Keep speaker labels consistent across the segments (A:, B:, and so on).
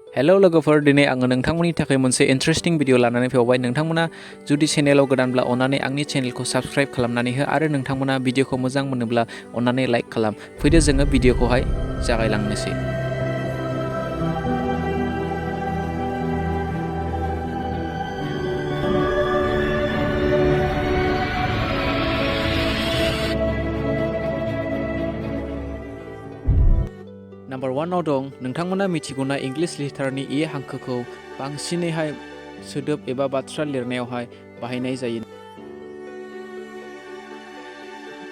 A: Hello लोगोफोर, दिनै आङो नोंथांमोननि थाखाय मोनसे इन्टारेस्टिं भिडिअ लानानै फैबाय। नोंथांमोना जुदि चेनेलाव गोदानब्ला अन्नानै आंनि चेनेलखौ साबस्क्राइब खालामनानै हो आरो नोंथांमोना भिडिअखौ मोजां मोनोब्ला अन्नानै लाइक खालाम। फैदो जोङो भिडिअखौहाय जागायलांनोसै। नम्बर 1 आव दं, नोंथांमोना मिथिगौना इंलिश लिटारनि ए हांखोखौ बांसिनैहाय सोदोब एबा बाथ्रा लिरनायावहाय बाहायनाय जायो।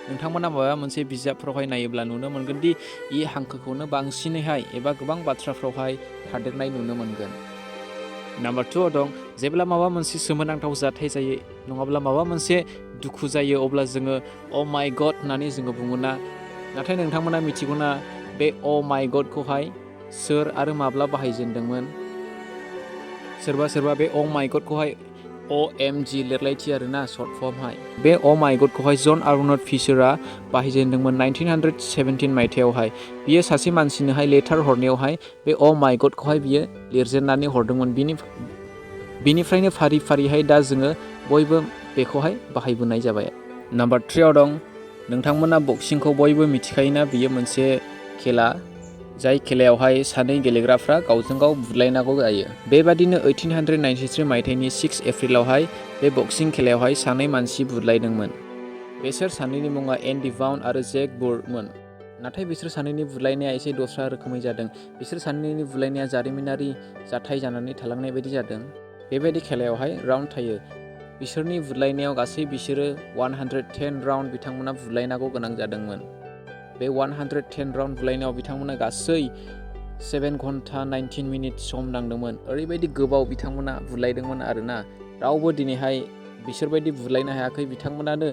A: नोंथांमोना माबा मोनसे बिजाबफोरावहाय नायोब्ला नुनो मोनगोन दि ए हांखोखौनो बांसिनैहाय एबा गोबां बाथ्राफ्रावहाय थादेरनाय नुनो मोनगोन। नम्बर 2 आव दं, जेब्ला माबा मोनसे सोमोनांथाव जाथाय जायो नङाब्ला माबा मोनसे दुखु जायो अब्ला जोङो अ माय गड होननानै जोङो बुङोना। नाथाय नोंथांमोना मिथिगौना बे अ माय गडखौहाय सोर आरो माब्ला बाहायजेनदोंमोन? सोरबा बे अ माय गडखौहाय OMG लिरलायथि आरोना सर्ट फर्महाय। बे अ माय गडखौहाय जन आर्नल्ड फिशरा बाहायजेनदोंमोन 1917 मायथाइयावहाय। बियो सासे मानसिनोहाय लेटार हरनायावहाय बे अ माय गडखौहाय बियो लिरजेननानै हरदोंमोन। बिनिफ्रायनो फारि फारिहाय दा जोङो बयबो बेखौहाय बाहायबोनाय जाबाय। नम्बर 3 आव दं, नोंथांमोना बक्सिंखौ बयबो मिथिखायोना बियो मोनसे खेला, जाय खेलायावहाय सानै गेलेग्राफ्रा गावजों गाव बुलायनांगौ जायो। बेबादिनो 1893 मायथाइनि 6 एप्रिलावहाय बे बक्सिं खेलायावहाय सानै मानसि बुलायदोंमोन। बिसोर सानैनि मुङा एन्डी वाउन आरो जैक बुरमोन। नाथाय बिसोर सानैनि बुलायनाया एसे दस्रा रोखोमै जादों। बिसोर सानैनि बुलायनाया जारिमिनारि जाथाय जानानै थालांनाय बायदि जादों। बेबायदि खेलायावहाय राउन्ड थायो। बिसोरनि बुलायनायाव गासै बिसोरो 110 राउन्ड बिथांमोना बुलायनांगौ गोनां जादोंमोन। बे 110 राउन्ड बुलायनायाव बिथांमोना गासै 7 घन्टा 19 मिनिट सम नांदोंमोन। ओरैबायदि गोबाव बिथांमोना बुलायदोंमोन आरोना। रावबो दिनैहाय बिसोरबायदि बुलायनो हायाखै। बिथांमोनानो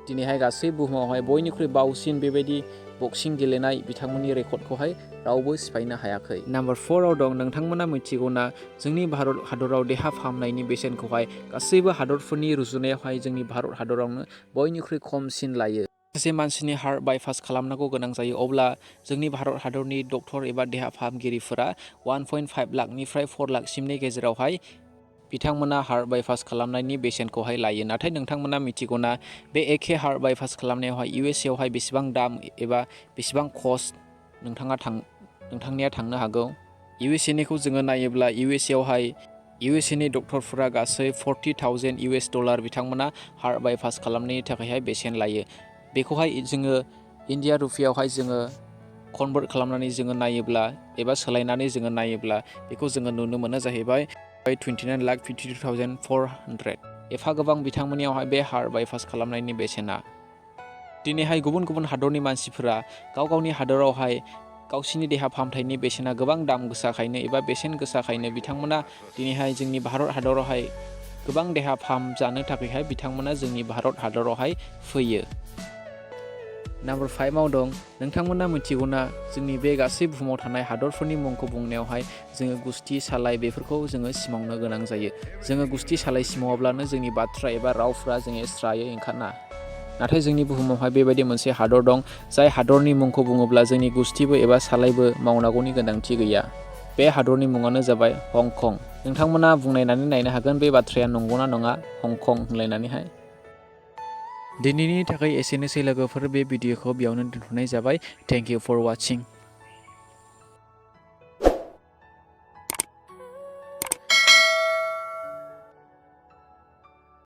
A: दिनैहाय गासै बुहुमावहाय बयनिख्रुइ बावसिन बेबायदि बक्सिं गेलेनाय बिथांमोननि रेकर्डखौहाय रावबो सिफायनो हायाखै। नम्बर 4 आव दं, नोंथांमोना मिथिगौना जोंनि भारत हादराव देहा फाहामनायनि बेसेनखौहाय गासैबो हादरफोरनि रुजुनायावहाय जोंनि भारत हादरावनो बयनिख्रुइ खमसिन लायो। सासे मानसिनि हार्ट बायपास खालामनांगौ गोनां जायो अब्ला जोंनि भारत हादरनि डक्टर एबा देहा फाहामगिरिफोरा 1.5 लाखनिफ्राय 4 लाखसिमनि गेजेरावहाय बिथांमोना हार्ट बायपास खालामनायनि बेसेनखौहाय लायो। नाथाय नोंथांमोना मिथिगौना बे एखे हार्ट बायपास खालामनायावहाय USA आवहाय बेसेबां दाम एबा बेसेबां कस्ट नोंथांनिया थांनो हागौ? USAनिखौ जोङो नायोब्ला USAनि डक्टरफोरा गासै $40,000 बिथांमोना हार्ट बायपास खालामनायनि थाखायहाय बेसेन लायो। बेखौहाय जोङो इन्डिया रुपियावहाय जोङो कनभार्ट खालामनानै जोङो नायोब्ला एबा सोलायनानै जोङो नायोब्ला बेखौ जोङो नुनो मोनो जाहैबाय 29,52,400। एफा गोबां बिथांमोननियावहाय बे हार्ट बायपास खालामनायनि बेसेना। दिनैहाय गुबुन गुबुन हादरनि मानसिफोरा गाव गावनि हादरावहाय गावसिनि देहा फाहामथायनि बेसेना गोबां दाम गोसाखायनो एबा बेसेन गोसाखायनो बिथांमोना दिनैहाय जोंनि भारत हादरावहाय गोबां देहा फाहामजानो थाखायहाय बिथांमोना जोंनि भारत हादरावहाय फैयो। नम्बर 5 आव दं, नोंथांमोना मिथिगौना जोंनि बे गासै बुहुमाव थानाय हादरफोरनि मुंखौ बुंनायावहाय जोङो गुस्ति सालाइ बेफोरखौ जोङो सिमावनो गोनां जायो। जोङो गुस्ति सालाइ सिमावाब्लानो जोंनि बाथ्रा एबा रावफ्रा जोङो स्रायै ओंखारा। नाथाय जोंनि बुहुमावहाय बेबायदि मोनसे हादर दं जाय हादरनि मुंखौ बुङोब्ला जोंनि गुस्तिबो एबा सालाइबो मावनांगौनि गोनांथि गैया। बे हादरनि मुङानो जाबाय हंकं। नोंथांमोना बुंनायनानै नायनो हागोन बे बाथ्राया नंगौना नङा हंकं होनलायनानैहाय। दिनैनि थाखाय एसेनोसै लोगोफोर, बे भिडिअखौ बेयावनो दोनथ'नाय जाबाय। Thank you for वाचिं।